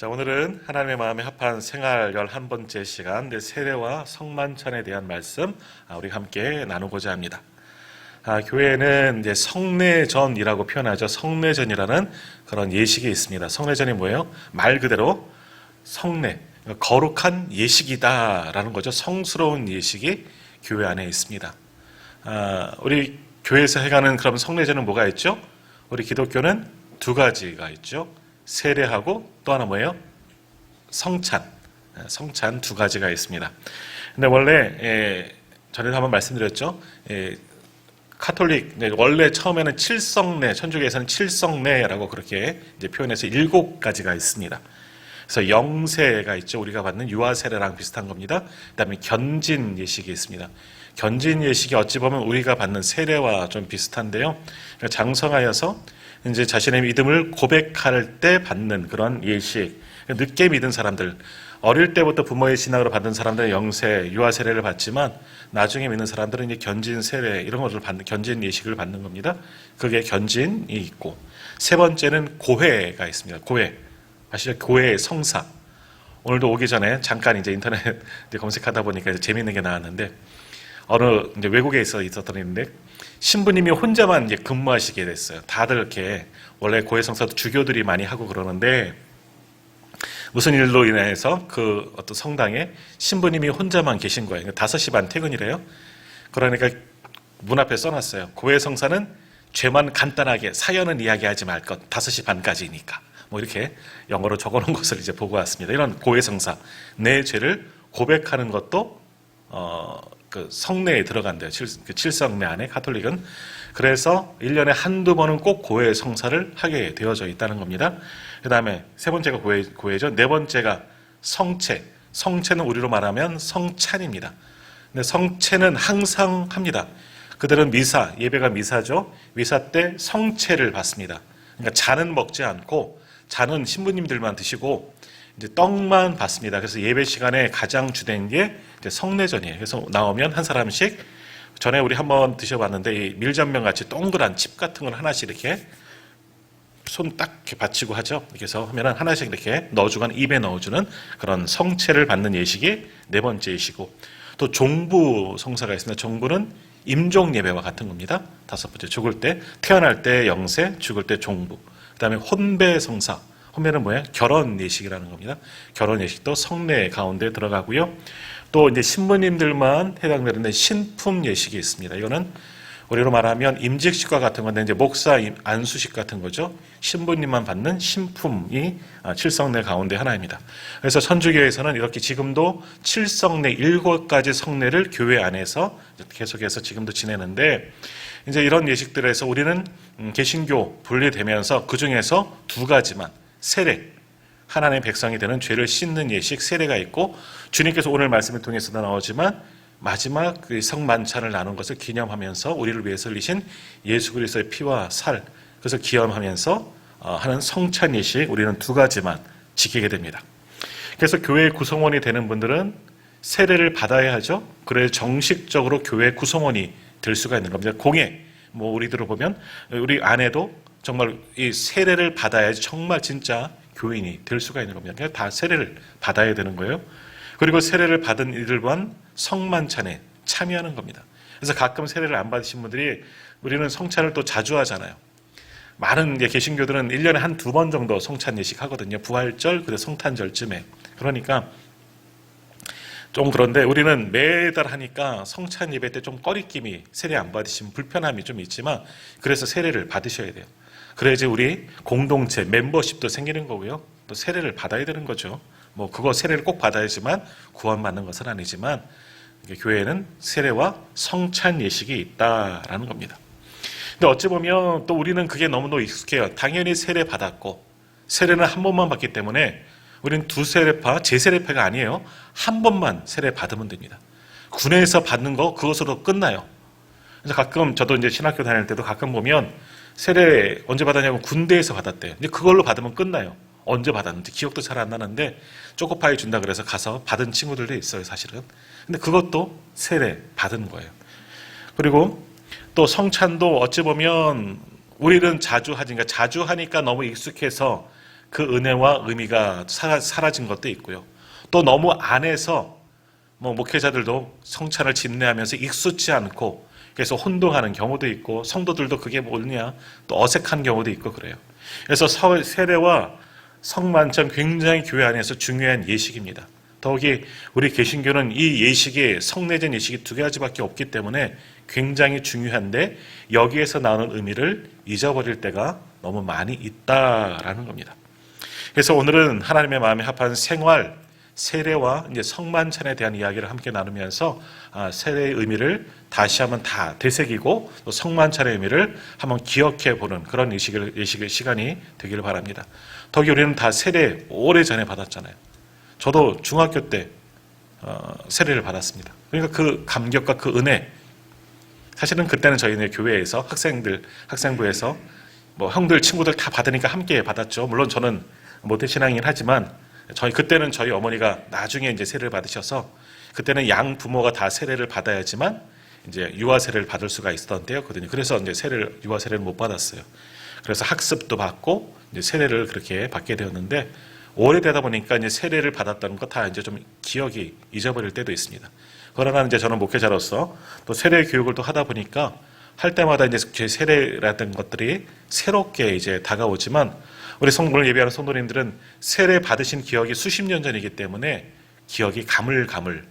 자, 오늘은 하나님의 마음에 합한 생활 11번째 시간, 세례와 성만찬에 대한 말씀 우리 함께 나누고자 합니다. 교회는 이제 성례전이라고 표현하죠. 성례전이라는 그런 예식이 있습니다. 성례전이 뭐예요? 말 그대로 성례, 거룩한 예식이다라는 거죠. 성스러운 예식이 교회 안에 있습니다. 우리 교회에서 해가는 그럼 성례전은 뭐가 있죠? 우리 기독교는 두 가지가 있죠. 세례하고 또 하나 뭐예요? 성찬 두 가지가 있습니다. 근데 원래 전에도 한번 말씀드렸죠. 카톨릭 원래 처음에는 칠성례, 천주교에서는 칠성례라고 그렇게 이제 표현해서 7가지가 있습니다. 그래서 영세가 있죠. 우리가 받는 유아세례랑 비슷한 겁니다. 그다음에 견진 예식이 있습니다. 견진 예식이 어찌 보면 우리가 받는 세례와 좀 비슷한데요. 장성하여서 이제 자신의 믿음을 고백할 때 받는 그런 예식. 늦게 믿은 사람들, 어릴 때부터 부모의 신앙으로 받은 사람들은 영세, 유아 세례를 받지만 나중에 믿는 사람들은 이제 견진 세례 이런 것을 받는 견진 예식을 받는 겁니다. 그게 견진이 있고, 세 번째는 고회가 있습니다. 고회, 아시죠? 고회의 성사. 오늘도 오기 전에 잠깐 이제 인터넷 검색하다 보니까 이제 재미있는 게 나왔는데 어느 이제 외국에 있었던 일인데 신부님이 혼자만 이제 근무하시게 됐어요. 다들 이렇게 원래 고해 성사도 주교들이 많이 하고 그러는데 무슨 일로 인해서 그 어떤 성당에 신부님이 혼자만 계신 거예요. 5시 반 퇴근이래요. 그러니까 문 앞에 써놨어요. 고해 성사는 죄만 간단하게 사연은 이야기하지 말 것. 5시 반까지니까. 뭐 이렇게 영어로 적어놓은 것을 이제 보고 왔습니다. 이런 고해 성사, 내 죄를 고백하는 것도 그 성례에 들어간대요. 칠성례 안에 카톨릭은. 그래서 1년에 한두 번은 꼭 고해 성사를 하게 되어져 있다는 겁니다. 그 다음에 세 번째가 고해죠. 네 번째가 성체. 성체는 우리로 말하면 성찬입니다. 근데 성체는 항상 합니다. 그들은 미사, 예배가 미사죠. 미사 때 성체를 받습니다. 그러니까 잔은 먹지 않고 잔은 신부님들만 드시고 이제 떡만 받습니다. 그래서 예배 시간에 가장 주된 게 이제 성례전이에요. 그래서 나오면 한 사람씩, 전에 우리 한번 드셔봤는데 이 밀전면 같이 동그란 칩 같은 걸 하나씩 이렇게 손 딱 이렇게 받치고 하죠. 이렇게 해서 하면은 하나씩 이렇게 넣어주고 입에 넣어주는 그런 성체를 받는 예식이 네 번째 예식이고, 또 종부 성사가 있습니다. 종부는 임종 예배와 같은 겁니다. 다섯 번째, 죽을 때, 태어날 때 영세, 죽을 때 종부. 그 다음에 혼배 성사. 혼배는 뭐예요? 결혼 예식이라는 겁니다. 결혼 예식도 성례 가운데 들어가고요. 또 이제 신부님들만 해당되는 신품 예식이 있습니다. 이거는 우리로 말하면 임직식과 같은 건데 이제 목사 안수식 같은 거죠. 신부님만 받는 신품이 칠성례 가운데 하나입니다. 그래서 천주교에서는 이렇게 지금도 칠성례 7가지 성례를 교회 안에서 계속해서 지금도 지내는데, 이제 이런 예식들에서 우리는 개신교 분리되면서 그 중에서 2가지만 세례, 하나님의 백성이 되는 죄를 씻는 예식 세례가 있고, 주님께서 오늘 말씀을 통해서도 나오지만 마지막 그 성만찬을 나눈 것을 기념하면서 우리를 위해서 흘리신 예수 그리스도의 피와 살, 그래서 기념하면서 하는 성찬 예식, 우리는 2가지만 지키게 됩니다. 그래서 교회의 구성원이 되는 분들은 세례를 받아야 하죠. 그래야 정식적으로 교회 구성원이 될 수가 있는 겁니다. 공예, 뭐 우리들을 보면 우리 안에도 정말 이 세례를 받아야지 정말 진짜 교인이 될 수가 있는 겁니다. 그냥 다 세례를 받아야 되는 거예요. 그리고 세례를 받은 이들만 성만찬에 참여하는 겁니다. 그래서 가끔 세례를 안 받으신 분들이, 우리는 성찬을 또 자주 하잖아요. 많은 개신교들은 1년에 한 2번 정도 성찬 예식 하거든요. 부활절, 그리고 성탄절쯤에. 그러니까 좀 그런데 우리는 매달 하니까 성찬 예배 때 좀 꺼리낌이, 세례 안 받으시면 불편함이 좀 있지만, 그래서 세례를 받으셔야 돼요. 그래야지 우리 공동체, 멤버십도 생기는 거고요. 또 세례를 받아야 되는 거죠. 뭐 그거 세례를 꼭 받아야지만 구원받는 것은 아니지만, 교회에는 세례와 성찬 예식이 있다라는 겁니다. 근데 어찌 보면 또 우리는 그게 너무도 익숙해요. 당연히 세례 받았고, 세례는 한 번만 받기 때문에 우리는 2세례파, 제세례파가 아니에요. 한 번만 세례 받으면 됩니다. 군에서 받는 거 그것으로 끝나요. 그래서 가끔 저도 이제 신학교 다닐 때도 가끔 보면 세례 언제 받았냐고 군대에서 받았대요. 근데 그걸로 받으면 끝나요. 언제 받았는지 기억도 잘 안 나는데 초코파이 준다 그래서 가서 받은 친구들도 있어요, 사실은. 근데 그것도 세례 받은 거예요. 그리고 또 성찬도 어찌 보면 우리는 자주 하니까 너무 익숙해서 그 은혜와 의미가 사라진 것도 있고요. 또 너무 안에서 목회자들도 성찬을 집례하면서 익숙지 않고 그래서 혼동하는 경우도 있고 성도들도 그게 뭐냐 또 어색한 경우도 있고 그래요. 그래서 세례와 성만찬 굉장히 교회 안에서 중요한 예식입니다. 더욱이 우리 개신교는 이 예식이 성례전 예식이 두 가지밖에 없기 때문에 굉장히 중요한데 여기에서 나오는 의미를 잊어버릴 때가 너무 많이 있다라는 겁니다. 그래서 오늘은 하나님의 마음에 합한 생활, 세례와 이제 성만찬에 대한 이야기를 함께 나누면서 세례의 의미를 다시 한번 다 되새기고 또 성만찬의 의미를 한번 기억해 보는 그런 예식의 시간이 되기를 바랍니다. 더욱이 우리는 다 세례 오래전에 받았잖아요. 저도 중학교 때 세례를 받았습니다. 그러니까 그 감격과 그 은혜, 사실은 그때는 저희네 교회에서 학생부에서 형들 친구들 다 받으니까 함께 받았죠. 물론 저는 모태신앙이긴 하지만 그때는 저희 어머니가 나중에 이제 세례를 받으셔서 그때는 양 부모가 다 세례를 받아야지만 이제 유아 세례를 받을 수가 있었던 때였거든요. 그래서 이제 유아 세례를 못 받았어요. 그래서 학습도 받고 이제 세례를 그렇게 받게 되었는데 오래되다 보니까 이제 세례를 받았다는 거 다 이제 좀 기억이 잊어버릴 때도 있습니다. 그러나 이제 저는 목회자로서 또 세례 교육을 또 하다 보니까 할 때마다 이제 제 세례라든 것들이 새롭게 이제 다가오지만 우리 오늘 예배하는 성도님들은 세례 받으신 기억이 수십 년 전이기 때문에 기억이 가물가물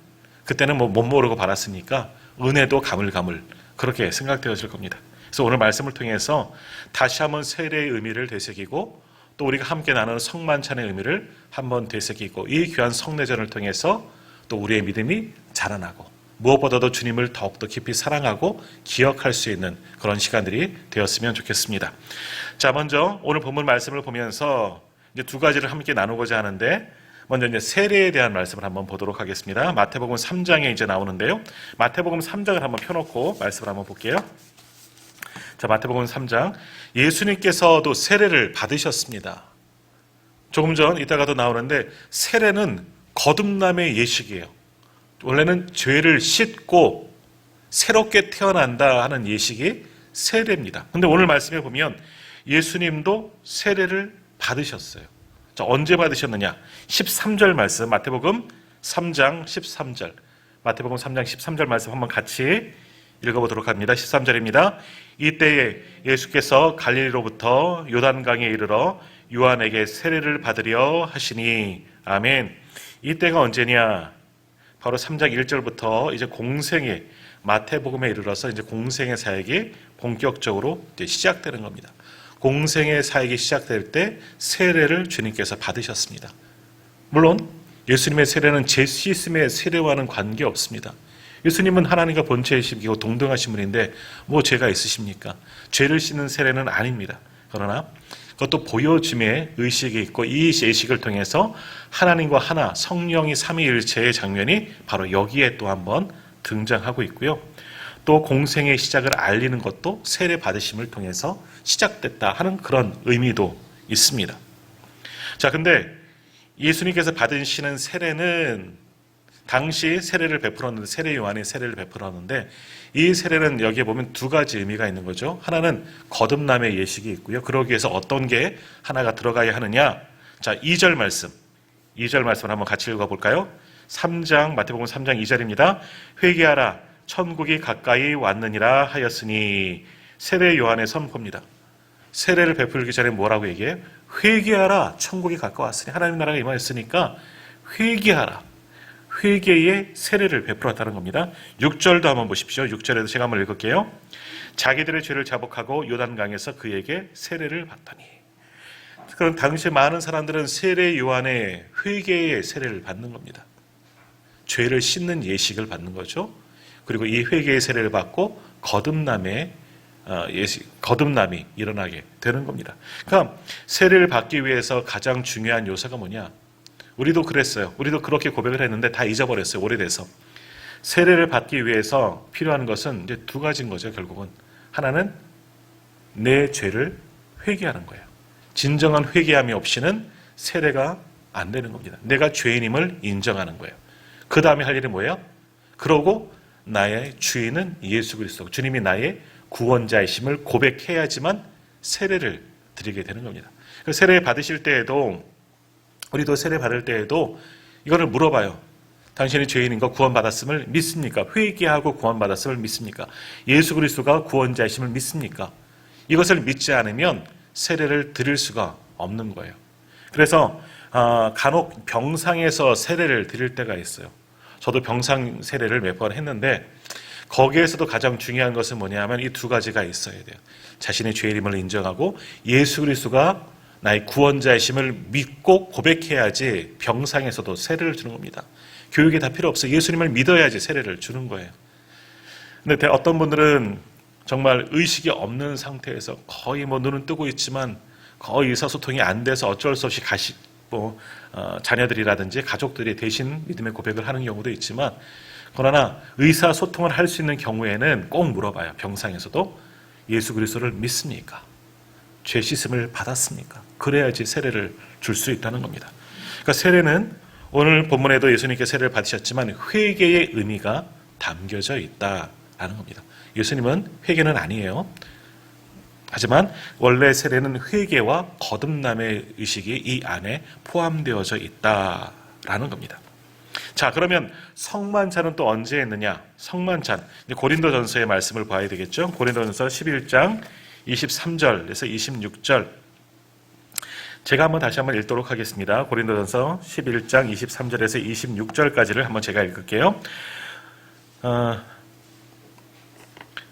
그때는 못 모르고 받았으니까 은혜도 가물가물 그렇게 생각되어질 겁니다. 그래서 오늘 말씀을 통해서 다시 한번 세례의 의미를 되새기고 또 우리가 함께 나누는 성만찬의 의미를 한번 되새기고 이 귀한 성례전을 통해서 또 우리의 믿음이 자라나고 무엇보다도 주님을 더욱더 깊이 사랑하고 기억할 수 있는 그런 시간들이 되었으면 좋겠습니다. 자, 먼저 오늘 본문 말씀을 보면서 이제 두 가지를 함께 나누고자 하는데 먼저 이제 세례에 대한 말씀을 한번 보도록 하겠습니다. 마태복음 3장에 이제 나오는데요. 마태복음 3장을 한번 펴놓고 말씀을 한번 볼게요. 자, 마태복음 3장. 예수님께서도 세례를 받으셨습니다. 조금 전 이따가도 나오는데 세례는 거듭남의 예식이에요. 원래는 죄를 씻고 새롭게 태어난다 하는 예식이 세례입니다. 근데 오늘 말씀에 보면 예수님도 세례를 받으셨어요. 자, 언제 받으셨느냐? 13절 말씀, 마태복음 3장 13절. 마태복음 3장 13절 말씀 한번 같이 읽어보도록 합니다. 13절입니다. 이때에 예수께서 갈릴리로부터 요단강에 이르러 요한에게 세례를 받으려 하시니. 아멘. 이때가 언제냐? 바로 3장 1절부터 이제 공생의 마태복음에 이르러서 이제 공생의 사역이 본격적으로 이제 시작되는 겁니다. 공생의 사역이 시작될 때 세례를 주님께서 받으셨습니다. 물론 예수님의 세례는 제 시스템의 세례와는 관계없습니다. 예수님은 하나님과 본체이시고 동등하신 분인데 뭐 죄가 있으십니까? 죄를 씻는 세례는 아닙니다. 그러나 그것도 보여짐의 의식이 있고 이 예식을 통해서 하나님과 하나 성령이 삼위일체의 장면이 바로 여기에 또 한번 등장하고 있고요. 또 공생의 시작을 알리는 것도 세례 받으심을 통해서 시작됐다 하는 그런 의미도 있습니다. 자, 근데 예수님께서 받으시는 세례는 당시 세례를 베풀었는데 세례 요한이 세례를 베풀었는데 이 세례는 여기에 보면 두 가지 의미가 있는 거죠. 하나는 거듭남의 예식이 있고요. 그러기 위해서 어떤 게 하나가 들어가야 하느냐? 자, 2절 말씀을 한번 같이 읽어볼까요? 3장 마태복음 3장 2절입니다. 회개하라 천국이 가까이 왔느니라 하였으니. 세례 요한의 선포입니다. 세례를 베풀기 전에 뭐라고 얘기해요? 회개하라 천국이 가까웠으니. 하나님 나라가 임하였으니까 회개하라. 회개의 세례를 베풀었다는 겁니다. 6절도 한번 보십시오. 6절에도 제가 한번 읽을게요. 자기들의 죄를 자복하고 요단강에서 그에게 세례를 받더니. 그럼 당시 많은 사람들은 세례 요한의 회개의 세례를 받는 겁니다. 죄를 씻는 예식을 받는 거죠. 그리고 이 회개의 세례를 받고 거듭남이 일어나게 되는 겁니다. 그러니까 세례를 받기 위해서 가장 중요한 요소가 뭐냐? 우리도 그랬어요. 우리도 그렇게 고백을 했는데 다 잊어버렸어요. 오래돼서. 세례를 받기 위해서 필요한 것은 이제 두 가지인 거죠. 결국은. 하나는 내 죄를 회개하는 거예요. 진정한 회개함이 없이는 세례가 안 되는 겁니다. 내가 죄인임을 인정하는 거예요. 그 다음에 할 일이 뭐예요? 그러고 나의 주인은 예수 그리스도, 주님이 나의 구원자이심을 고백해야지만 세례를 드리게 되는 겁니다. 그 세례 받으실 때에도, 우리도 세례 받을 때에도 이거를 물어봐요. 당신이 죄인인 거 구원받았음을 믿습니까? 회개하고 구원받았음을 믿습니까? 예수 그리스도가 구원자이심을 믿습니까? 이것을 믿지 않으면 세례를 드릴 수가 없는 거예요. 그래서 간혹 병상에서 세례를 드릴 때가 있어요. 저도 병상 세례를 몇 번 했는데 거기에서도 가장 중요한 것은 뭐냐면 이 두 가지가 있어야 돼요. 자신의 죄인임을 인정하고 예수 그리스도가 나의 구원자이심을 믿고 고백해야지 병상에서도 세례를 주는 겁니다. 교육이 다 필요 없어요. 예수님을 믿어야지 세례를 주는 거예요. 근데 어떤 분들은 정말 의식이 없는 상태에서 거의 눈은 뜨고 있지만 거의 의사소통이 안 돼서 어쩔 수 없이 자녀들이라든지 가족들이 대신 믿음의 고백을 하는 경우도 있지만, 그러나 의사소통을 할 수 있는 경우에는 꼭 물어봐요. 병상에서도 예수 그리스도를 믿습니까? 죄 씻음을 받았습니까? 그래야지 세례를 줄 수 있다는 겁니다. 그러니까 세례는 오늘 본문에도 예수님께 세례를 받으셨지만 회개의 의미가 담겨져 있다라는 겁니다. 예수님은 회개는 아니에요. 하지만 원래 세례는 회개와 거듭남의 의식이 이 안에 포함되어져 있다라는 겁니다. 자, 그러면 성만찬은 또 언제 했느냐? 성만찬, 고린도전서의 말씀을 봐야 되겠죠. 고린도전서 11장 23절에서 26절. 제가 다시 한번 읽도록 하겠습니다. 고린도전서 11장 23절에서 26절까지를 한번 제가 읽을게요.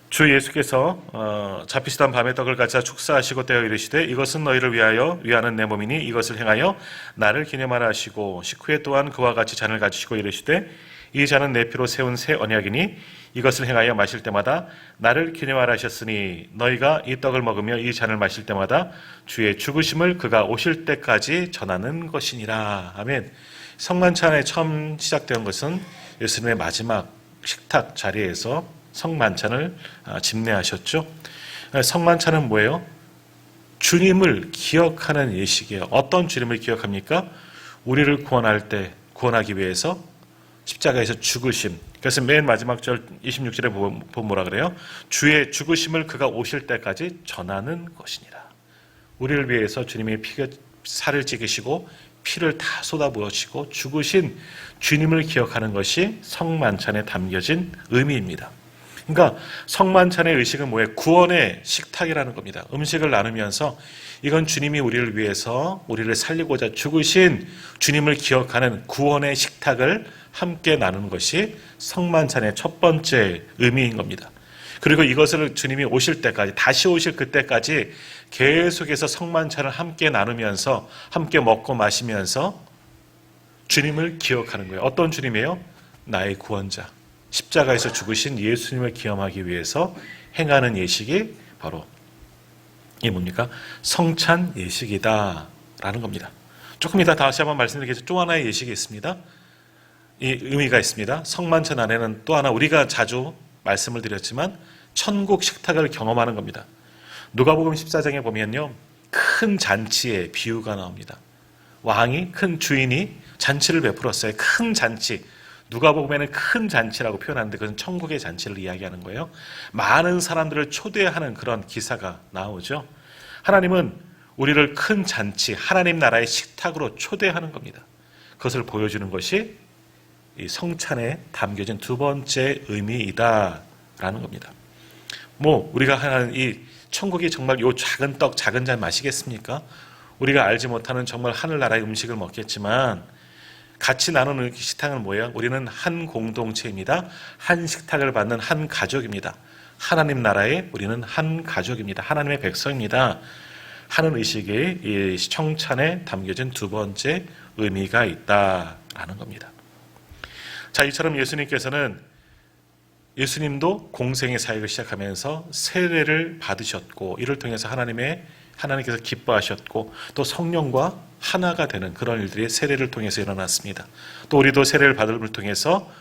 주 예수께서 잡히시던 밤에 떡을 가져 축사하시고 떼어 이르시되 이것은 너희를 위하여 위하는 내 몸이니 이것을 행하여 나를 기념하라 하시고 식후에 또한 그와 같이 잔을 가지시고 이르시되 이 잔은 내 피로 세운 새 언약이니 이것을 행하여 마실 때마다 나를 기념하라 하셨으니 너희가 이 떡을 먹으며 이 잔을 마실 때마다 주의 죽으심을 그가 오실 때까지 전하는 것이니라. 아멘. 성만찬에 처음 시작된 것은 예수님의 마지막 식탁 자리에서 성만찬을 집례하셨죠. 성만찬은 뭐예요? 주님을 기억하는 예식이에요. 어떤 주님을 기억합니까? 우리를 구원하기 위해서 십자가에서 죽으심. 그래서 맨 마지막 절 26절에 보면 뭐라 그래요? 주의 죽으심을 그가 오실 때까지 전하는 것이니라. 우리를 위해서 주님의 살을 찌기시고 피를 다 쏟아부으시고 죽으신 주님을 기억하는 것이 성만찬에 담겨진 의미입니다. 그러니까 성만찬의 의식은 뭐예요? 구원의 식탁이라는 겁니다. 음식을 나누면서 이건 주님이 우리를 위해서 우리를 살리고자 죽으신 주님을 기억하는 구원의 식탁을 함께 나누는 것이 성만찬의 첫 번째 의미인 겁니다. 그리고 이것을 주님이 오실 때까지, 다시 오실 그때까지 계속해서 성만찬을 함께 나누면서 함께 먹고 마시면서 주님을 기억하는 거예요. 어떤 주님이에요? 나의 구원자, 십자가에서 죽으신 예수님을 기념하기 위해서 행하는 예식이 바로 이 뭡니까? 성찬 예식이다라는 겁니다. 조금 이따 다시 한번 말씀드리겠지만 또 하나의 예식이 있습니다. 이 의미가 있습니다. 성만찬 안에는 또 하나 우리가 자주 말씀을 드렸지만 천국 식탁을 경험하는 겁니다. 누가복음 14장에 보면요, 큰 잔치의 비유가 나옵니다. 왕이, 큰 주인이 잔치를 베풀었어요. 큰 잔치. 누가복음에는 큰 잔치라고 표현하는데 그것은 천국의 잔치를 이야기하는 거예요. 많은 사람들을 초대하는 그런 기사가 나오죠. 하나님은 우리를 큰 잔치, 하나님 나라의 식탁으로 초대하는 겁니다. 그것을 보여주는 것이 이 성찬에 담겨진 두 번째 의미이다라는 겁니다. 우리가 하는 이 천국이 정말 요 작은 떡, 작은 잔 마시겠습니까? 우리가 알지 못하는 정말 하늘나라의 음식을 먹겠지만 같이 나누는 식탁은 뭐예요? 우리는 한 공동체입니다. 한 식탁을 받는 한 가족입니다. 하나님 나라에 우리는 한 가족입니다. 하나님의 백성입니다. 하는 의식이 이 성찬에 담겨진 두 번째 의미가 있다라는 겁니다. 자, 이처럼 예수님도 공생의 사역을 시작하면서 세례를 받으셨고 이를 통해서 하나님께서 기뻐하셨고 또 성령과 하나가 되는 그런 일들이 세례를 통해서 일어났습니다. 또 우리도 세례를 받음을 통해서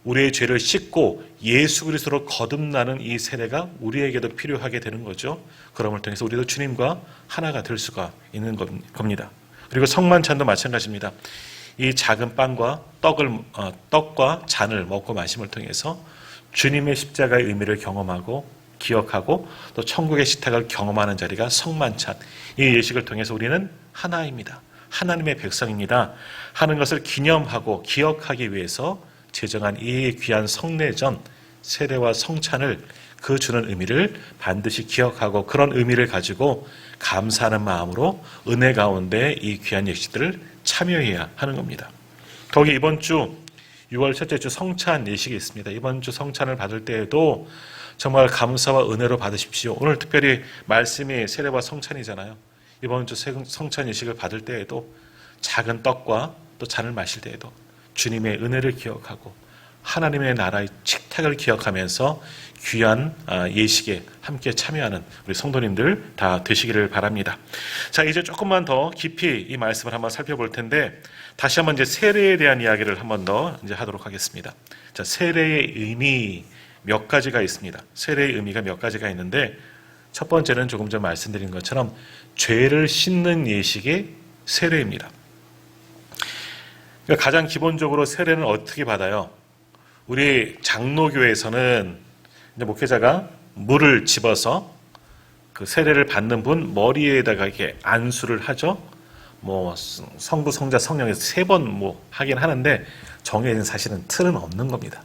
우리의 죄를 씻고 예수 그리스도로 거듭나는 이 세례가 우리에게도 필요하게 되는 거죠. 그럼을 통해서 우리도 주님과 하나가 될 수가 있는 겁니다. 그리고 성만찬도 마찬가지입니다. 이 작은 빵과 떡과 잔을 먹고 마심을 통해서 주님의 십자가의 의미를 경험하고 기억하고 또 천국의 식탁을 경험하는 자리가 성만찬. 이 예식을 통해서 우리는 하나입니다. 하나님의 백성입니다. 하는 것을 기념하고 기억하기 위해서 제정한 이 귀한 성례전, 세례와 성찬을 그 주는 의미를 반드시 기억하고 그런 의미를 가지고 감사하는 마음으로 은혜 가운데 이 귀한 예식들을 참여해야 하는 겁니다. 거기 이번 주 6월 첫째 주 성찬 예식이 있습니다. 이번 주 성찬을 받을 때에도 정말 감사와 은혜로 받으십시오. 오늘 특별히 말씀이 세례와 성찬이잖아요. 이번 주 성찬 예식을 받을 때에도 작은 떡과 또 잔을 마실 때에도 주님의 은혜를 기억하고 하나님의 나라의 식탁을 기억하면서 귀한 예식에 함께 참여하는 우리 성도님들 다 되시기를 바랍니다. 자, 이제 조금만 더 깊이 이 말씀을 한번 살펴볼 텐데 다시 한번 이제 세례에 대한 이야기를 한번 더 이제 하도록 하겠습니다. 자, 세례의 의미 몇 가지가 있습니다. 세례의 의미가 몇 가지가 있는데 첫 번째는 조금 전 말씀드린 것처럼 죄를 씻는 예식이 세례입니다. 그러니까 가장 기본적으로 세례는 어떻게 받아요? 우리 장로교에서는 이제 목회자가 물을 집어서 그 세례를 받는 분 머리에다가 이렇게 안수를 하죠. 뭐 성부, 성자, 성령에서 3번 뭐 하긴 하는데 정해진 사실은 틀은 없는 겁니다.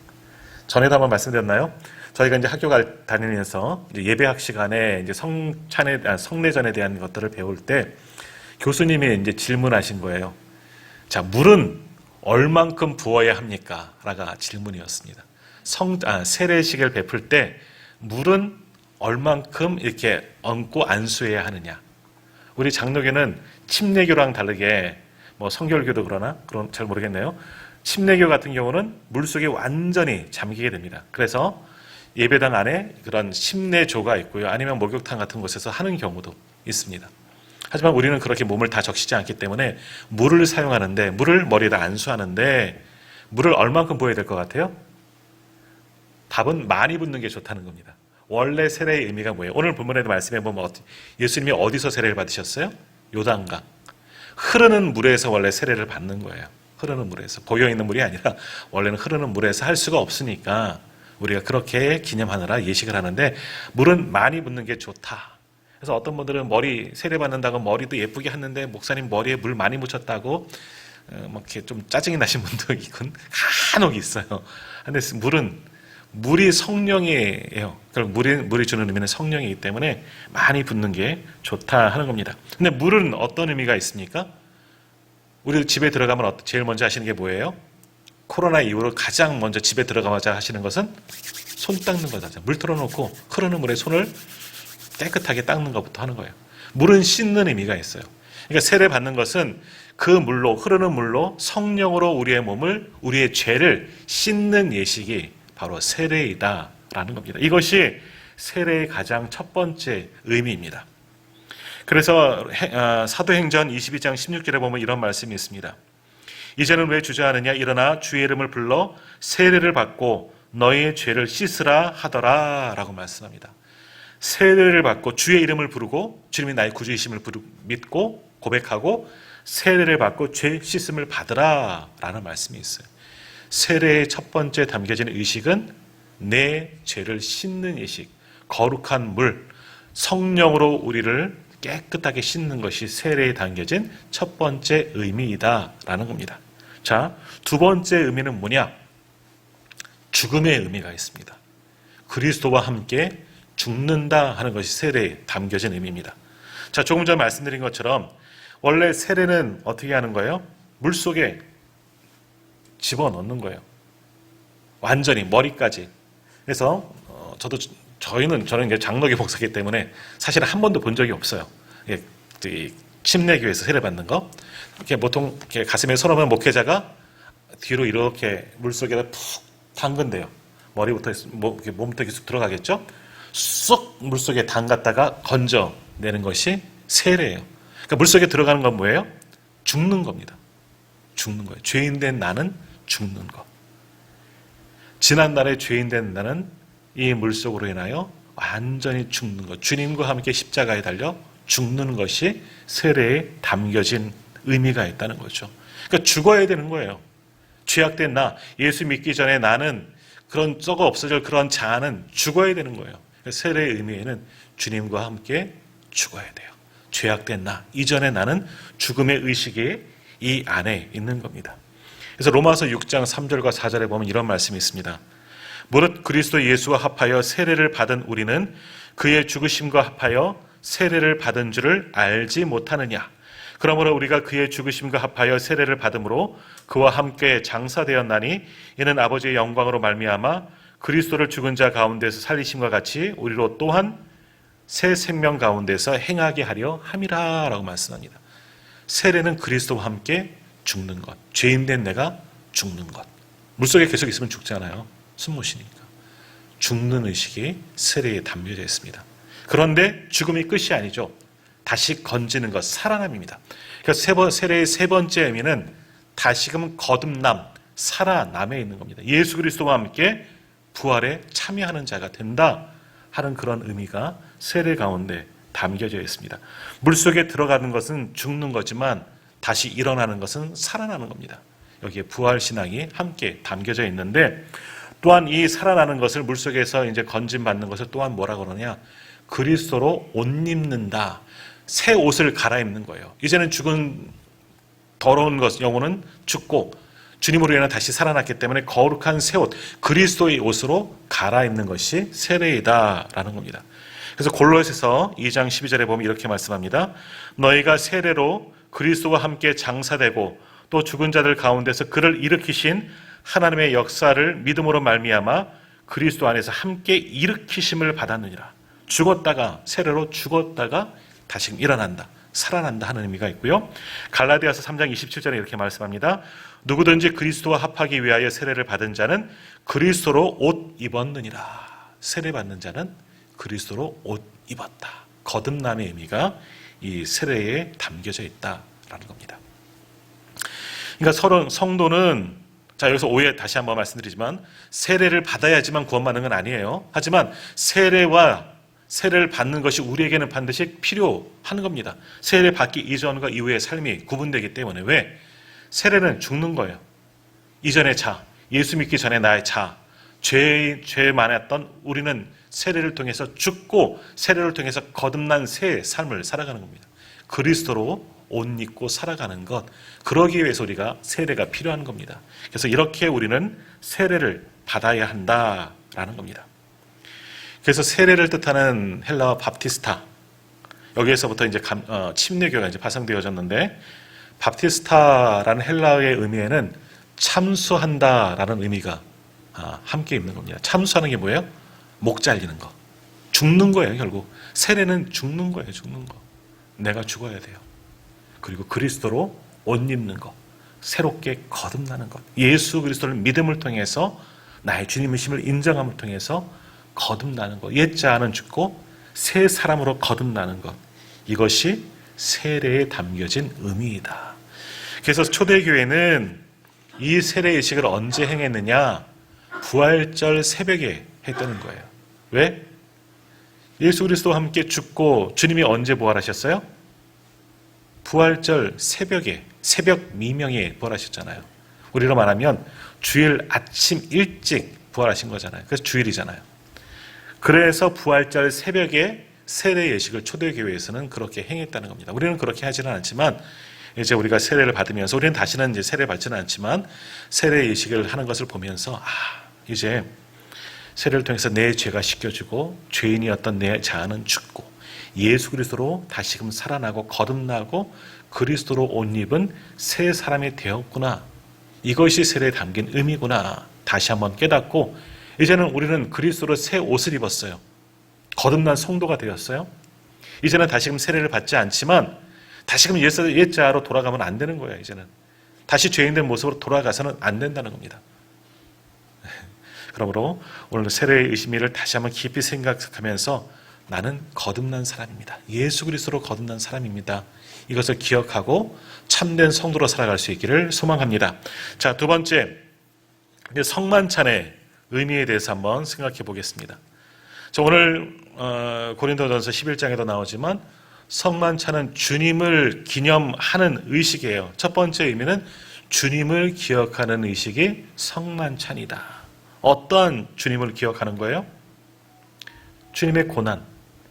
전에도 한번 말씀드렸나요? 저희가 이제 학교 다니면서 이제 예배학 시간에 이제 성례전에 대한 것들을 배울 때 교수님이 이제 질문하신 거예요. 자, 물은 얼만큼 부어야 합니까? 라가 질문이었습니다. 세례식을 베풀 때 물은 얼만큼 이렇게 얹고 안수해야 하느냐? 우리 장로교는 침례교랑 다르게 뭐 성결교도 그럼 잘 모르겠네요. 침례교 같은 경우는 물속에 완전히 잠기게 됩니다. 그래서 예배당 안에 그런 심내조가 있고요. 아니면 목욕탕 같은 곳에서 하는 경우도 있습니다. 하지만 우리는 그렇게 몸을 다 적시지 않기 때문에 물을 사용하는데 물을 머리에다 안수하는데 물을 얼만큼 부어야 될 것 같아요? 답은 많이 붓는 게 좋다는 겁니다. 원래 세례의 의미가 뭐예요? 오늘 본문에도 말씀해 보면 예수님이 어디서 세례를 받으셨어요? 요단강. 흐르는 물에서 원래 세례를 받는 거예요. 흐르는 물에서. 고여있는 물이 아니라 원래는 흐르는 물에서 할 수가 없으니까 우리가 그렇게 기념하느라 예식을 하는데 물은 많이 붓는 게 좋다. 그래서 어떤 분들은 머리 세례 받는다고 머리도 예쁘게 했는데 목사님 머리에 물 많이 묻혔다고 막 이렇게 좀 짜증이 나신 분도 있건 간혹 있어요. 근데 물이 성령이에요. 그리고 물이 주는 의미는 성령이기 때문에 많이 붓는 게 좋다 하는 겁니다. 근데 물은 어떤 의미가 있습니까? 우리 집에 들어가면 제일 먼저 하시는 게 뭐예요? 코로나 이후로 가장 먼저 집에 들어가자마자 하시는 것은 손 닦는 거죠. 물 틀어놓고 흐르는 물에 손을 깨끗하게 닦는 것부터 하는 거예요. 물은 씻는 의미가 있어요. 그러니까 세례 받는 것은 그 물로, 흐르는 물로 성령으로 우리의 몸을, 우리의 죄를 씻는 예식이 바로 세례이다라는 겁니다. 이것이 세례의 가장 첫 번째 의미입니다. 그래서 사도행전 22장 16절에 보면 이런 말씀이 있습니다. 이제는 왜 주저하느냐? 일어나 주의 이름을 불러 세례를 받고 너희의 죄를 씻으라 하더라 라고 말씀합니다. 세례를 받고 주의 이름을 부르고 주님이 나의 구주이심을 믿고 고백하고 세례를 받고 죄 씻음을 받으라 라는 말씀이 있어요. 세례의 첫 번째 담겨진 의식은 내 죄를 씻는 의식, 거룩한 물, 성령으로 우리를 깨끗하게 씻는 것이 세례에 담겨진 첫 번째 의미이다라는 겁니다. 자, 두 번째 의미는 뭐냐? 죽음의 의미가 있습니다. 그리스도와 함께 죽는다 하는 것이 세례에 담겨진 의미입니다. 자, 조금 전 말씀드린 것처럼 원래 세례는 어떻게 하는 거예요? 물속에 집어넣는 거예요. 완전히 머리까지. 그래서 저는 이제 장로교 목사이기 때문에 사실은 한 번도 본 적이 없어요. 침례교에서 세례 받는 거. 이렇게 보통 이렇게 가슴에 손오면 목회자가 뒤로 이렇게 물속에다 푹 담근대요. 머리부터 몸부터 계속 들어가겠죠. 쏙 물속에 담갔다가 건져내는 것이 세례예요. 그러니까 물속에 들어가는 건 뭐예요? 죽는 겁니다. 죽는 거예요. 죄인된 나는 죽는 거. 지난날에 죄인된 나는 이 물속으로 인하여 완전히 죽는 것. 주님과 함께 십자가에 달려 죽는 것이 세례에 담겨진 의미가 있다는 거죠. 그러니까 죽어야 되는 거예요. 죄악된 나, 예수 믿기 전에 나는 그런 썩어 없어질 그런 자아는 죽어야 되는 거예요. 세례의 의미에는 주님과 함께 죽어야 돼요. 죄악된 나, 이전에 나는 죽음의 의식이 이 안에 있는 겁니다. 그래서 로마서 6장 3절과 4절에 보면 이런 말씀이 있습니다. 무릇 그리스도 예수와 합하여 세례를 받은 우리는 그의 죽으심과 합하여 세례를 받은 줄을 알지 못하느냐. 그러므로 우리가 그의 죽으심과 합하여 세례를 받음으로 그와 함께 장사되었나니 이는 아버지의 영광으로 말미암아 그리스도를 죽은 자 가운데서 살리심과 같이 우리로 또한 새 생명 가운데서 행하게 하려 함이라 라고 말씀합니다. 세례는 그리스도와 함께 죽는 것, 죄인된 내가 죽는 것. 물속에 계속 있으면 죽잖아요. 숨 못 쉬니까. 죽는 의식이 세례에 담겨져 있습니다. 그런데 죽음이 끝이 아니죠. 다시 건지는 것, 살아남입니다. 그래서 세례의 세 번째 의미는 다시금 거듭남, 살아남에 있는 겁니다. 예수 그리스도와 함께 부활에 참여하는 자가 된다 하는 그런 의미가 세례 가운데 담겨져 있습니다. 물속에 들어가는 것은 죽는 거지만 다시 일어나는 것은 살아나는 겁니다. 여기에 부활신앙이 함께 담겨져 있는데 또한 이 살아나는 것을 물속에서 이제 건짐받는 것을 또한 뭐라 그러냐? 그리스도로 옷 입는다. 새 옷을 갈아입는 거예요. 이제는 죽은 더러운 것, 영혼은 죽고 주님으로 인해 다시 살아났기 때문에 거룩한 새 옷, 그리스도의 옷으로 갈아입는 것이 세례이다라는 겁니다. 그래서 골로새서 2장 12절에 보면 이렇게 말씀합니다. 너희가 세례로 그리스도와 함께 장사되고 또 죽은 자들 가운데서 그를 일으키신 하나님의 역사를 믿음으로 말미암아 그리스도 안에서 함께 일으키심을 받았느니라. 죽었다가 세례로 죽었다가 다시 일어난다, 살아난다 하는 의미가 있고요. 갈라디아서 3장 27절에 이렇게 말씀합니다. 누구든지 그리스도와 합하기 위하여 세례를 받은 자는 그리스도로 옷 입었느니라. 세례 받는 자는 그리스도로 옷 입었다. 거듭남의 의미가 이 세례에 담겨져 있다라는 겁니다. 그러니까 성도는, 자 여기서 오해 다시 한번 말씀드리지만 세례를 받아야지만 구원받는 건 아니에요. 하지만 세례를 받는 것이 우리에게는 반드시 필요한 겁니다. 세례를 받기 이전과 이후의 삶이 구분되기 때문에. 왜? 세례는 죽는 거예요. 이전의 자, 예수 믿기 전에 나의 자, 죄 많았던 우리는 세례를 통해서 죽고 세례를 통해서 거듭난 새 삶을 살아가는 겁니다. 그리스도로 옷 입고 살아가는 것, 그러기 위해서 우리가 세례가 필요한 겁니다. 그래서 이렇게 우리는 세례를 받아야 한다라는 겁니다. 그래서 세례를 뜻하는 헬라어 밥티스타, 여기에서부터 이제 침례교가 이제 파생되어졌는데, 밥티스타라는 헬라어의 의미에는 참수한다라는 의미가 함께 있는 겁니다. 참수하는 게 뭐예요? 목 잘리는 거, 죽는 거예요. 결국 세례는 죽는 거예요. 죽는 거. 내가 죽어야 돼요. 그리고 그리스도로 옷 입는 것, 새롭게 거듭나는 것, 예수 그리스도를 믿음을 통해서 나의 주님이심을 인정함을 통해서 거듭나는 것, 옛자는 죽고 새 사람으로 거듭나는 것, 이것이 세례에 담겨진 의미이다. 그래서 초대교회는 이 세례의식을 언제 행했느냐? 부활절 새벽에 했다는 거예요. 왜? 예수 그리스도와 함께 죽고 주님이 언제 부활하셨어요? 부활절 새벽에, 새벽 미명에 부활하셨잖아요. 우리로 말하면 주일 아침 일찍 부활하신 거잖아요. 그래서 주일이잖아요. 그래서 부활절 새벽에 세례 예식을 초대교회에서는 그렇게 행했다는 겁니다. 우리는 그렇게 하지는 않지만 이제 우리가 세례를 받으면서 우리는 다시는 이제 세례 받지는 않지만 세례 예식을 하는 것을 보면서 이제 세례를 통해서 내 죄가 씻겨지고 죄인이었던 내 자아는 죽고 예수 그리스도로 다시금 살아나고 거듭나고 그리스도로 옷 입은 새 사람이 되었구나. 이것이 세례에 담긴 의미구나. 다시 한번 깨닫고 이제는 우리는 그리스도로 새 옷을 입었어요. 거듭난 성도가 되었어요. 이제는 다시금 세례를 받지 않지만 다시금 옛자아로 돌아가면 안 되는 거예요. 이제는 다시 죄인된 모습으로 돌아가서는 안 된다는 겁니다. 그러므로 오늘 세례의 의미를 다시 한번 깊이 생각하면서 나는 거듭난 사람입니다. 예수 그리스도로 거듭난 사람입니다. 이것을 기억하고 참된 성도로 살아갈 수 있기를 소망합니다. 자, 두 번째, 성만찬의 의미에 대해서 한번 생각해 보겠습니다. 오늘 고린도전서 11장에도 나오지만 성만찬은 주님을 기념하는 의식이에요. 첫 번째 의미는 주님을 기억하는 의식이 성만찬이다. 어떠한 주님을 기억하는 거예요? 주님의 고난,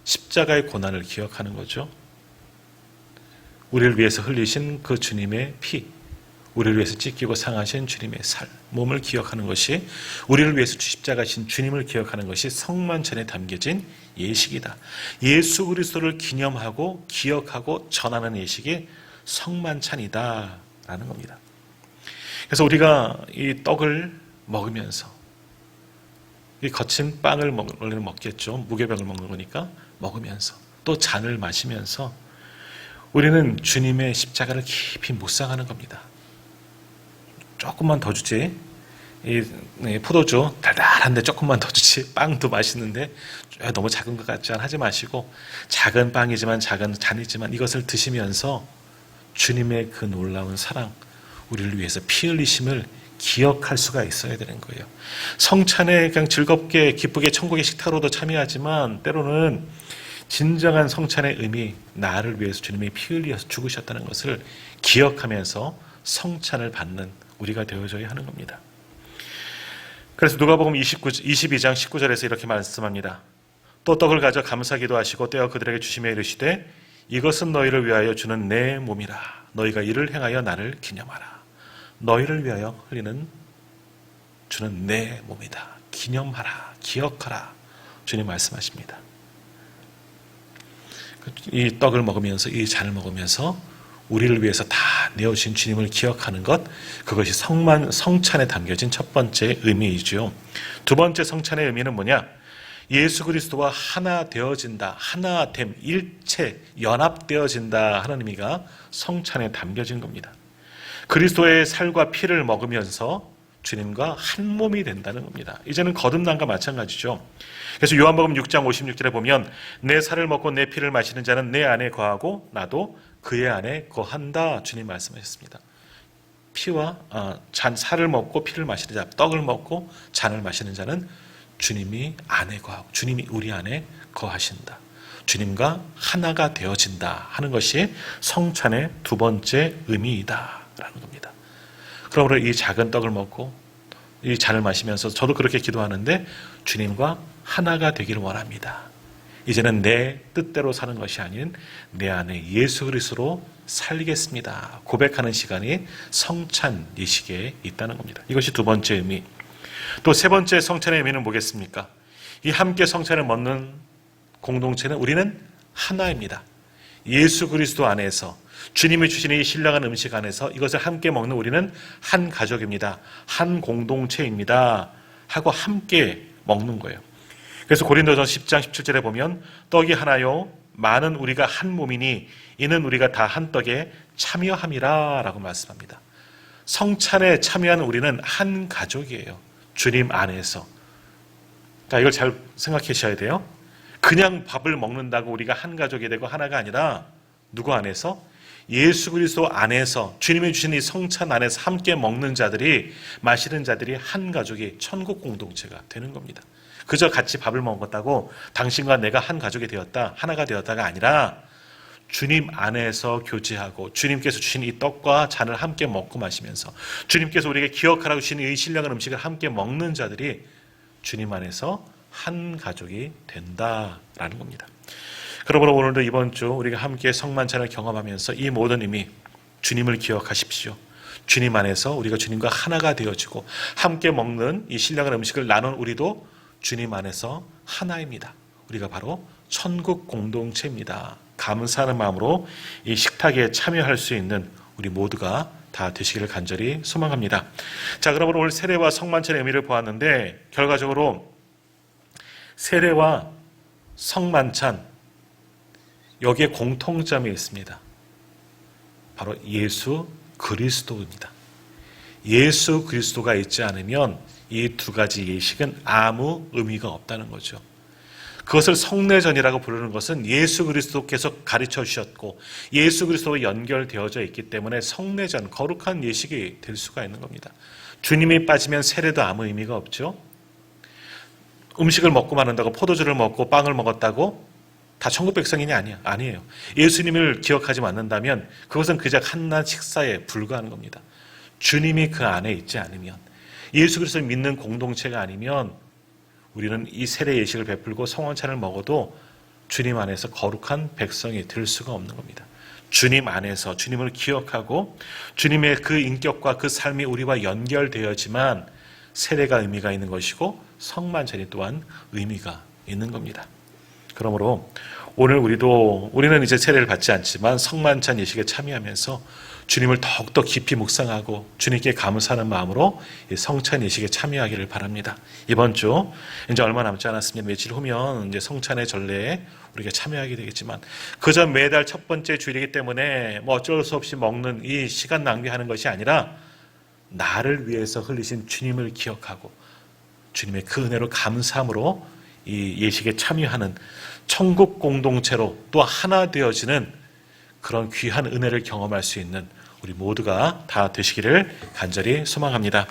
십자가의 고난을 기억하는 거죠. 우리를 위해서 흘리신 그 주님의 피, 우리를 위해서 찢기고 상하신 주님의 살, 몸을 기억하는 것이, 우리를 위해서 십자가신 주님을 기억하는 것이 성만찬에 담겨진 예식이다. 예수 그리스도를 기념하고 기억하고 전하는 예식이 성만찬이다 라는 겁니다. 그래서 우리가 이 떡을 먹으면서, 이 거친 빵을 원래는 먹겠죠. 무교병을 먹는 거니까 먹으면서, 또 잔을 마시면서 우리는 주님의 십자가를 깊이 묵상하는 겁니다. 조금만 더 주지, 이 포도주 달달한데 조금만 더 주지, 빵도 맛있는데 너무 작은 것 같지 않아 하지 마시고, 작은 빵이지만 작은 잔이지만 이것을 드시면서 주님의 그 놀라운 사랑, 우리를 위해서 피 흘리심을 기억할 수가 있어야 되는 거예요. 성찬에 그냥 즐겁게 기쁘게 천국의 식탁으로도 참여하지만, 때로는 진정한 성찬의 의미, 나를 위해서 주님이 피 흘려서 죽으셨다는 것을 기억하면서 성찬을 받는 우리가 되어줘야 하는 겁니다. 그래서 누가복음 22장 19절에서 이렇게 말씀합니다. 또 떡을 가져 감사기도 하시고 떼어 그들에게 주시며 이르시되 이것은 너희를 위하여 주는 내 몸이라. 너희가 이를 행하여 나를 기념하라. 너희를 위하여 흘리는 주는 내 몸이다. 기념하라. 기억하라. 주님 말씀하십니다. 이 떡을 먹으면서, 이 잔을 먹으면서 우리를 위해서 다 내어주신 주님을 기억하는 것, 그것이 성찬에 담겨진 첫 번째 의미이죠. 두 번째 성찬의 의미는 뭐냐? 예수 그리스도와 하나 되어진다, 하나됨, 일체, 연합되어진다 하는 의미가 성찬에 담겨진 겁니다. 그리스도의 살과 피를 먹으면서 주님과 한 몸이 된다는 겁니다. 이제는 거듭남과 마찬가지죠. 그래서 요한복음 6장 56절에 보면 내 살을 먹고 내 피를 마시는 자는 내 안에 거하고 나도 그의 안에 거한다 주님 말씀하셨습니다. 피와 살을 먹고 피를 마시는 자, 떡을 먹고 잔을 마시는 자는 주님이 안에 거하고 주님이 우리 안에 거하신다. 주님과 하나가 되어진다 하는 것이 성찬의 두 번째 의미이다라는 겁니다. 그러므로 이 작은 떡을 먹고 이 잔을 마시면서 저도 그렇게 기도하는데 주님과 하나가 되기를 원합니다. 이제는 내 뜻대로 사는 것이 아닌 내 안에 예수 그리스도로 살겠습니다. 고백하는 시간이 성찬 예식에 있다는 겁니다. 이것이 두 번째 의미. 또 세 번째 성찬의 의미는 뭐겠습니까? 이 함께 성찬을 먹는 공동체는 우리는 하나입니다. 예수 그리스도 안에서 주님이 주신 이 신령한 음식 안에서 이것을 함께 먹는 우리는 한 가족입니다. 한 공동체입니다. 하고 함께 먹는 거예요. 그래서 고린도전서 10장 17절에 보면 떡이 하나요 많은 우리가 한 몸이니 이는 우리가 다 한 떡에 참여함이라 라고 말씀합니다. 성찬에 참여하는 우리는 한 가족이에요. 주님 안에서. 자, 이걸 잘 생각하셔야 돼요. 그냥 밥을 먹는다고 우리가 한 가족이 되고 하나가 아니라 누구 안에서? 예수 그리스도 안에서 주님이 주신 이 성찬 안에서 함께 먹는 자들이, 마시는 자들이 한 가족이 천국 공동체가 되는 겁니다. 그저 같이 밥을 먹었다고 당신과 내가 한 가족이 되었다, 하나가 되었다가 아니라 주님 안에서 교제하고 주님께서 주신 이 떡과 잔을 함께 먹고 마시면서 주님께서 우리에게 기억하라고 주신 이 신령한 음식을 함께 먹는 자들이 주님 안에서 한 가족이 된다라는 겁니다. 그러므로 오늘도 이번 주 우리가 함께 성만찬을 경험하면서 이 모든 의미, 주님을 기억하십시오. 주님 안에서 우리가 주님과 하나가 되어지고 함께 먹는 이 신령한 음식을 나눈 우리도 주님 안에서 하나입니다. 우리가 바로 천국 공동체입니다. 감사하는 마음으로 이 식탁에 참여할 수 있는 우리 모두가 다 되시기를 간절히 소망합니다. 자, 그러므로 오늘 세례와 성만찬의 의미를 보았는데 결과적으로 세례와 성만찬 여기에 공통점이 있습니다. 바로 예수 그리스도입니다. 예수 그리스도가 있지 않으면 이 두 가지 예식은 아무 의미가 없다는 거죠. 그것을 성례전이라고 부르는 것은 예수 그리스도께서 가르쳐 주셨고 예수 그리스도와 연결되어져 있기 때문에 성례전, 거룩한 예식이 될 수가 있는 겁니다. 주님이 빠지면 세례도 아무 의미가 없죠. 음식을 먹고 마는다고 포도주를 먹고 빵을 먹었다고 다 천국 백성이냐? 아니에요. 예수님을 기억하지 않는다면 그것은 그저 한낱 식사에 불과한 겁니다. 주님이 그 안에 있지 않으면, 예수 그리스도를 믿는 공동체가 아니면 우리는 이 세례 예식을 베풀고 성원찬을 먹어도 주님 안에서 거룩한 백성이 될 수가 없는 겁니다. 주님 안에서 주님을 기억하고 주님의 그 인격과 그 삶이 우리와 연결되어지만 세례가 의미가 있는 것이고 성만찬이 또한 의미가 있는 겁니다. 그러므로 오늘 우리는 이제 세례를 받지 않지만 성만찬 예식에 참여하면서 주님을 더욱더 깊이 묵상하고 주님께 감사하는 마음으로 성찬 예식에 참여하기를 바랍니다. 이번 주 이제 얼마 남지 않았습니다. 며칠 후면 이제 성찬의 전례에 우리가 참여하게 되겠지만 그저 매달 첫 번째 주일이기 때문에 뭐 어쩔 수 없이 먹는 이 시간 낭비하는 것이 아니라 나를 위해서 흘리신 주님을 기억하고 주님의 그 은혜로 감사함으로 이 예식에 참여하는 천국 공동체로 또 하나 되어지는 그런 귀한 은혜를 경험할 수 있는 우리 모두가 다 되시기를 간절히 소망합니다.